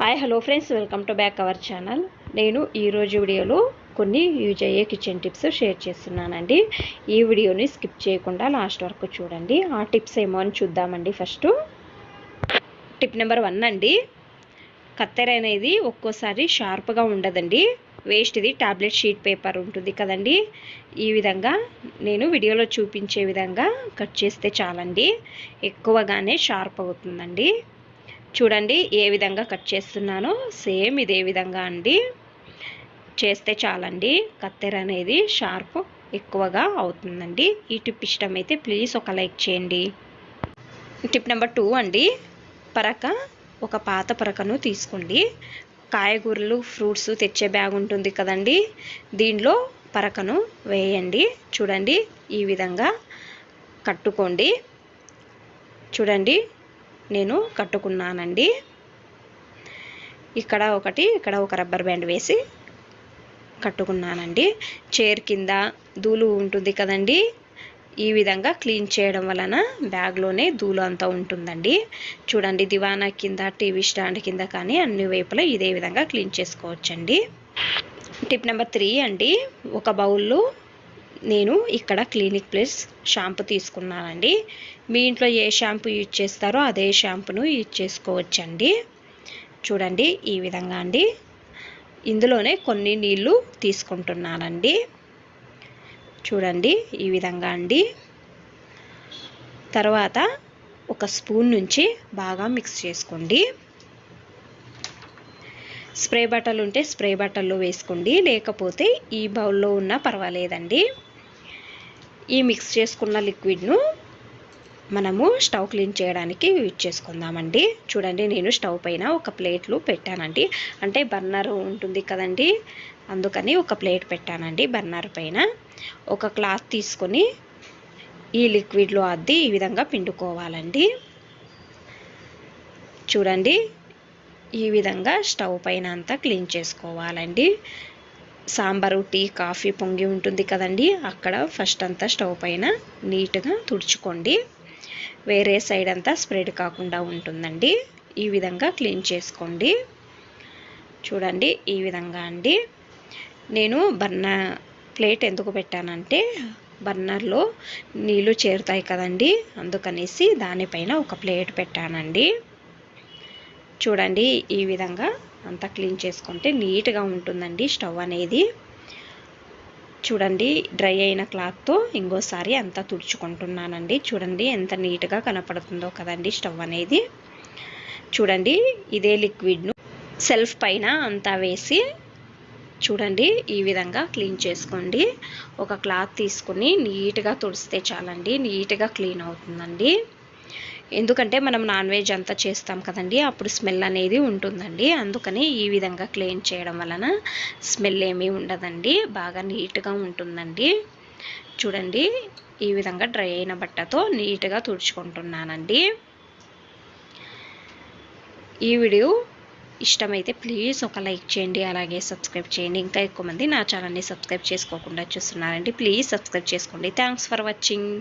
Hi hello friends, welcome to back our channel. నేను ఈరోజు వీడియోలో కొన్ని యూజ్ అయ్యే కిచెన్ టిప్స్ షేర్ చేస్తున్నానండి. ఈ వీడియోని స్కిప్ చేయకుండా లాస్ట్ వరకు చూడండి. ఆ టిప్స్ ఏమో అని చూద్దామండి. ఫస్ట్ టిప్ నెంబర్ 1 అండి. కత్తెర అనేది ఒక్కోసారి షార్ప్గా ఉండదండి. వేస్ట్ది టాబ్లెట్ షీట్ పేపర్ ఉంటుంది కదండి, ఈ విధంగా నేను వీడియోలో చూపించే విధంగా కట్ చేస్తే చాలండి, ఎక్కువగానే షార్ప్ అవుతుందండి. చూడండి ఏ విధంగా కట్ చేస్తున్నానో సేమ్ ఇదే విధంగా అండి చేస్తే చాలండి, కత్తెర అనేది షార్ప్ ఎక్కువగా అవుతుందండి. ఈ టిప్ ఇష్టమైతే ప్లీజ్ ఒక లైక్ చేయండి. టిప్ నెంబర్ 2 అండి. ఒక పాత పరకను తీసుకోండి. కాయగూరలు ఫ్రూట్స్ తెచ్చే బ్యాగ్ ఉంటుంది కదండి, దీనిలో పరకను వేయండి. చూడండి ఈ విధంగా కట్టుకోండి. చూడండి నేను కట్టుకున్నానండి. ఇక్కడ ఒక రబ్బర్ బ్యాండ్ వేసి కట్టుకున్నానండి. చైర్ కింద ధూళి ఉంటుంది కదండి, ఈ విధంగా క్లీన్ చేయడం వలన బ్యాగ్లోనే ధూళి అంతా ఉంటుందండి. చూడండి దివానా కింద, టీవీ స్టాండ్ కింద కానీ అన్ని వైపులా ఇదే విధంగా క్లీన్ చేసుకోవచ్చండి. టిప్ నెంబర్ 3 అండి. ఒక బౌల్లో నేను ఇక్కడ క్లినిక్ ప్లస్ షాంపూ తీసుకున్నానండి. మీ ఇంట్లో ఏ షాంపూ యూజ్ చేస్తారో అదే షాంపూను యూజ్ చేసుకోవచ్చండి. చూడండి ఈ విధంగా అండి. ఇందులోనే కొన్ని నీళ్ళు తీసుకుంటున్నానండి. చూడండి ఈ విధంగా అండి. తర్వాత ఒక స్పూన్ నుంచి బాగా మిక్స్ చేసుకోండి. స్ప్రే బట్టలు ఉంటే స్ప్రే బట్టల్లో వేసుకోండి, లేకపోతే ఈ బౌల్లో ఉన్నా పర్వాలేదండి. ఈ మిక్స్ చేసుకున్న లిక్విడ్ను మనము స్టవ్ క్లీన్ చేయడానికి యూజ్ చేసుకుందామండి. చూడండి నేను స్టవ్ పైన ఒక ప్లేట్లు పెట్టానండి, అంటే బర్నర్ ఉంటుంది కదండి, అందుకని ఒక ప్లేట్ పెట్టానండి. బర్నర్ పైన ఒక క్లాత్ తీసుకొని ఈ లిక్విడ్లో అద్ది ఈ విధంగా పిండుకోవాలండి. చూడండి ఈ విధంగా స్టవ్ పైన అంతా క్లీన్ చేసుకోవాలండి. సాంబారు, టీ, కాఫీ పొంగి ఉంటుంది కదండి, అక్కడ ఫస్ట్ అంతా స్టవ్ పైన నీట్గా తుడుచుకోండి. వేరే సైడ్ అంతా స్ప్రెడ్ కాకుండా ఉంటుందండి. ఈ విధంగా క్లీన్ చేసుకోండి. చూడండి ఈ విధంగా అండి. నేను ప్లేట్ ఎందుకు పెట్టానంటే బర్నర్లో నీళ్ళు చేరుతాయి కదండి, అందుకనేసి దానిపైన ఒక ప్లేట్ పెట్టానండి. చూడండి ఈ విధంగా అంతా క్లీన్ చేసుకుంటే నీట్గా ఉంటుందండి స్టవ్ అనేది. చూడండి డ్రై అయిన క్లాత్తో ఇంకోసారి అంతా తుడుచుకుంటున్నానండి. చూడండి ఎంత నీట్గా కనపడుతుందో కదండి స్టవ్ అనేది. చూడండి ఇదే లిక్విడ్ను సెల్ఫ్ పైన అంతా వేసి చూడండి ఈ విధంగా క్లీన్ చేసుకోండి. ఒక క్లాత్ తీసుకుని నీట్గా తుడిస్తే చాలండి, నీట్గా క్లీన్ అవుతుందండి. ఎందుకంటే మనం నాన్ వెజ్ అంతా చేస్తాం కదండి, అప్పుడు స్మెల్ అనేది ఉంటుందండి. అందుకని ఈ విధంగా క్లీన్ చేయడం వలన స్మెల్ ఏమీ ఉండదండి, బాగా నీట్గా ఉంటుందండి. చూడండి ఈ విధంగా డ్రై అయిన బట్టతో నీట్గా తుడుచుకుంటున్నానండి. ఈ వీడియో ఇష్టమైతే ప్లీజ్ ఒక లైక్ చేయండి, అలాగే సబ్స్క్రైబ్ చేయండి. ఇంకా ఎక్కువ మంది నా ఛానల్ని సబ్స్క్రైబ్ చేసుకోకుండా చూస్తున్నారండి, ప్లీజ్ సబ్స్క్రైబ్ చేసుకోండి. Thanks for watching.